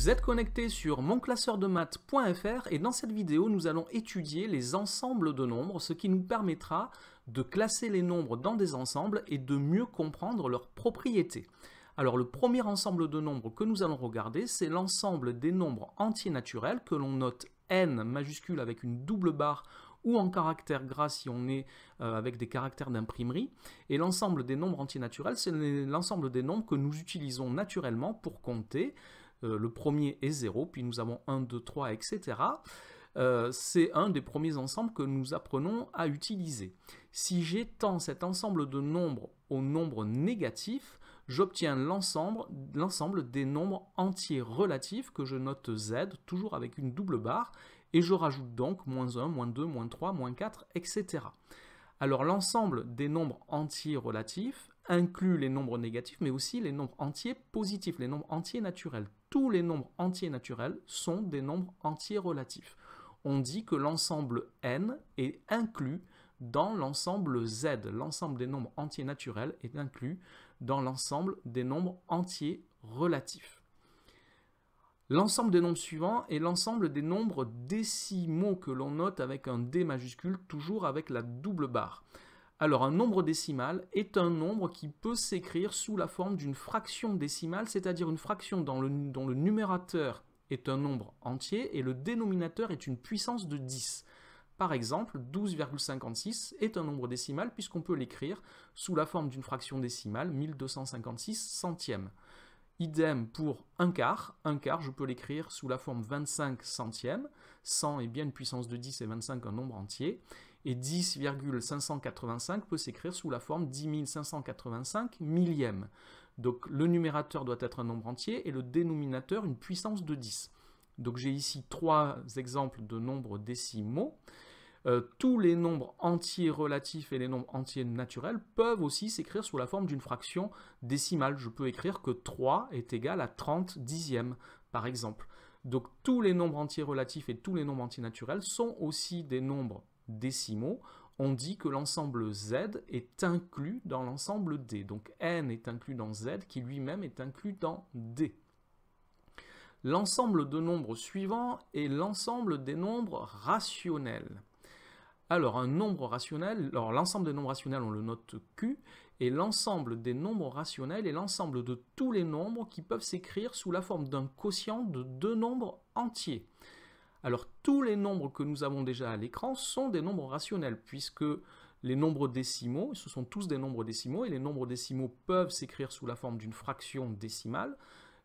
Vous êtes connecté sur monclasseurdemaths.fr et dans cette vidéo, nous allons étudier les ensembles de nombres, ce qui nous permettra de classer les nombres dans des ensembles et de mieux comprendre leurs propriétés. Alors le premier ensemble de nombres que nous allons regarder, c'est l'ensemble des nombres entiers naturels que l'on note n majuscule avec une double barre ou en caractère gras si on est avec des caractères d'imprimerie. Et l'ensemble des nombres entiers naturels, c'est l'ensemble des nombres que nous utilisons naturellement pour compter. Le premier est 0, puis nous avons 1, 2, 3, etc. C'est un des premiers ensembles que nous apprenons à utiliser. Si j'étends cet ensemble de nombres au nombre négatif, j'obtiens l'ensemble des nombres entiers relatifs que je note z, toujours avec une double barre, et je rajoute donc moins 1, moins 2, moins 3, moins 4, etc. Alors l'ensemble des nombres entiers relatifs inclut les nombres négatifs, mais aussi les nombres entiers positifs, les nombres entiers naturels. Tous les nombres entiers naturels sont des nombres entiers relatifs. On dit que l'ensemble n est inclus dans l'ensemble z. L'ensemble des nombres entiers naturels est inclus dans l'ensemble des nombres entiers relatifs. L'ensemble des nombres suivants est l'ensemble des nombres décimaux que l'on note avec un D majuscule, toujours avec la double barre. Alors un nombre décimal est un nombre qui peut s'écrire sous la forme d'une fraction décimale, c'est-à-dire une fraction dont le numérateur est un nombre entier et le dénominateur est une puissance de 10. Par exemple, 12,56 est un nombre décimal puisqu'on peut l'écrire sous la forme d'une fraction décimale, 1256 centièmes. Idem pour un quart. Un quart, je peux l'écrire sous la forme 25 centièmes. 100 est bien une puissance de 10 et 25 un nombre entier. Et 10,585 peut s'écrire sous la forme 10 585 millièmes. Donc le numérateur doit être un nombre entier et le dénominateur une puissance de 10. Donc j'ai ici trois exemples de nombres décimaux. Tous les nombres entiers relatifs et les nombres entiers naturels peuvent aussi s'écrire sous la forme d'une fraction décimale. Je peux écrire que 3 est égal à 30 dixièmes, par exemple. Donc tous les nombres entiers relatifs et tous les nombres entiers naturels sont aussi des nombres décimaux. On dit que l'ensemble Z est inclus dans l'ensemble D. Donc n est inclus dans Z qui lui-même est inclus dans D. L'ensemble de nombres suivants est l'ensemble des nombres rationnels. Alors, un nombre rationnel, l'ensemble des nombres rationnels, on le note Q, et l'ensemble des nombres rationnels est l'ensemble de tous les nombres qui peuvent s'écrire sous la forme d'un quotient de deux nombres entiers. Alors, tous les nombres que nous avons déjà à l'écran sont des nombres rationnels, puisque les nombres décimaux, ce sont tous des nombres décimaux, et les nombres décimaux peuvent s'écrire sous la forme d'une fraction décimale,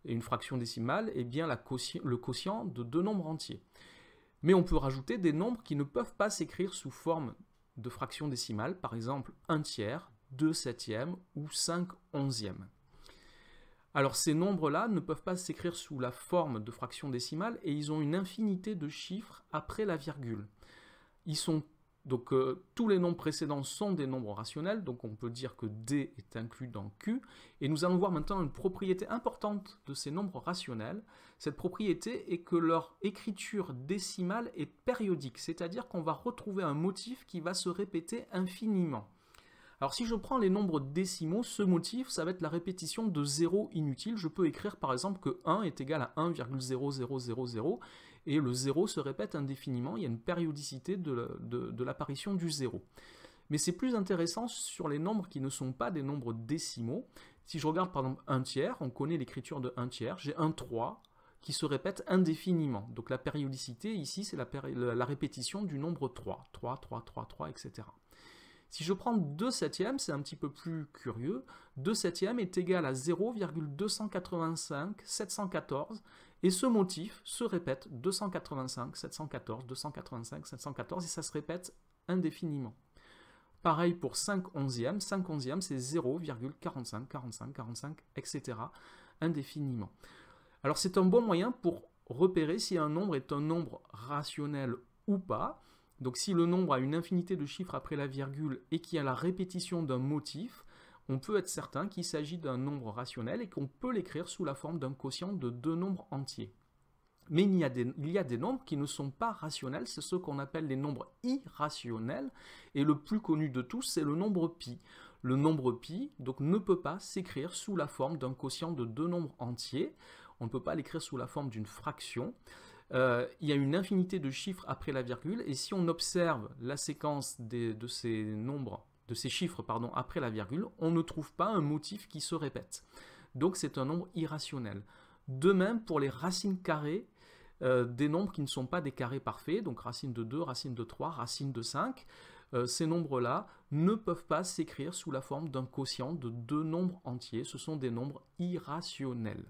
et une fraction décimale est bien le quotient de deux nombres entiers. Mais on peut rajouter des nombres qui ne peuvent pas s'écrire sous forme de fraction décimale, par exemple 1 tiers, 2 septièmes ou 5 onzièmes. Alors ces nombres-là ne peuvent pas s'écrire sous la forme de fraction décimale et ils ont une infinité de chiffres après la virgule. Tous les nombres précédents sont des nombres rationnels, donc on peut dire que D est inclus dans Q. Et nous allons voir maintenant une propriété importante de ces nombres rationnels. Cette propriété est que leur écriture décimale est périodique, c'est-à-dire qu'on va retrouver un motif qui va se répéter infiniment. Alors si je prends les nombres décimaux, ce motif, ça va être la répétition de zéros inutiles. Je peux écrire par exemple que 1 est égal à 1,0000 et le 0 se répète indéfiniment, il y a une périodicité de l'apparition du 0. Mais c'est plus intéressant sur les nombres qui ne sont pas des nombres décimaux. Si je regarde par exemple 1 tiers, on connaît l'écriture de 1 tiers, j'ai un 3 qui se répète indéfiniment. Donc la périodicité ici, c'est la répétition du nombre 3. 3, 3, 3, 3, etc. Si je prends 2 septièmes, c'est un petit peu plus curieux. 2 septièmes est égal à 0,285 714 et ce motif se répète 285, 714, 285, 714 et ça se répète indéfiniment. Pareil pour 5 onzièmes. 5 onzièmes, c'est 0,45, 45, 45, etc. indéfiniment. Alors c'est un bon moyen pour repérer si un nombre est un nombre rationnel ou pas. Donc si le nombre a une infinité de chiffres après la virgule et qu'il y a la répétition d'un motif, on peut être certain qu'il s'agit d'un nombre rationnel et qu'on peut l'écrire sous la forme d'un quotient de deux nombres entiers. Mais il y a des nombres qui ne sont pas rationnels, c'est ceux qu'on appelle les nombres irrationnels, et le plus connu de tous, c'est le nombre pi. Le nombre pi donc, ne peut pas s'écrire sous la forme d'un quotient de deux nombres entiers. on ne peut pas l'écrire sous la forme d'une fraction. Il y a une infinité de chiffres après la virgule, et si on observe la séquence de ces chiffres après la virgule, on ne trouve pas un motif qui se répète. Donc c'est un nombre irrationnel. De même pour les racines carrées des nombres qui ne sont pas des carrés parfaits, donc racine de 2, racine de 3, racine de 5, ces nombres-là ne peuvent pas s'écrire sous la forme d'un quotient de deux nombres entiers, ce sont des nombres irrationnels.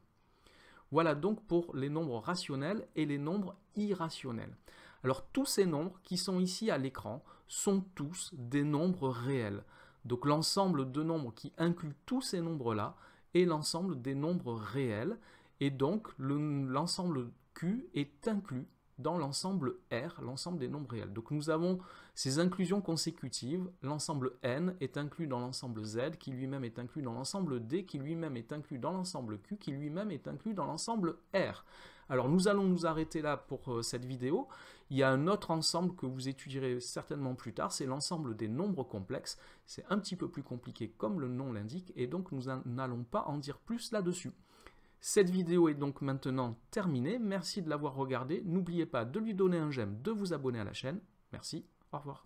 Voilà donc pour les nombres rationnels et les nombres irrationnels. Alors tous ces nombres qui sont ici à l'écran sont tous des nombres réels. Donc l'ensemble de nombres qui inclut tous ces nombres-là est l'ensemble des nombres réels, et donc l'ensemble Q est inclus dans l'ensemble R, l'ensemble des nombres réels. Donc nous avons ces inclusions consécutives, l'ensemble N est inclus dans l'ensemble Z, qui lui-même est inclus dans l'ensemble D, qui lui-même est inclus dans l'ensemble Q, qui lui-même est inclus dans l'ensemble R. Alors nous allons nous arrêter là pour cette vidéo. Il y a un autre ensemble que vous étudierez certainement plus tard, c'est l'ensemble des nombres complexes. C'est un petit peu plus compliqué comme le nom l'indique, et donc nous n'allons pas en dire plus là-dessus. Cette vidéo est donc maintenant terminée. Merci de l'avoir regardée. N'oubliez pas de lui donner un j'aime, de vous abonner à la chaîne. Merci, au revoir.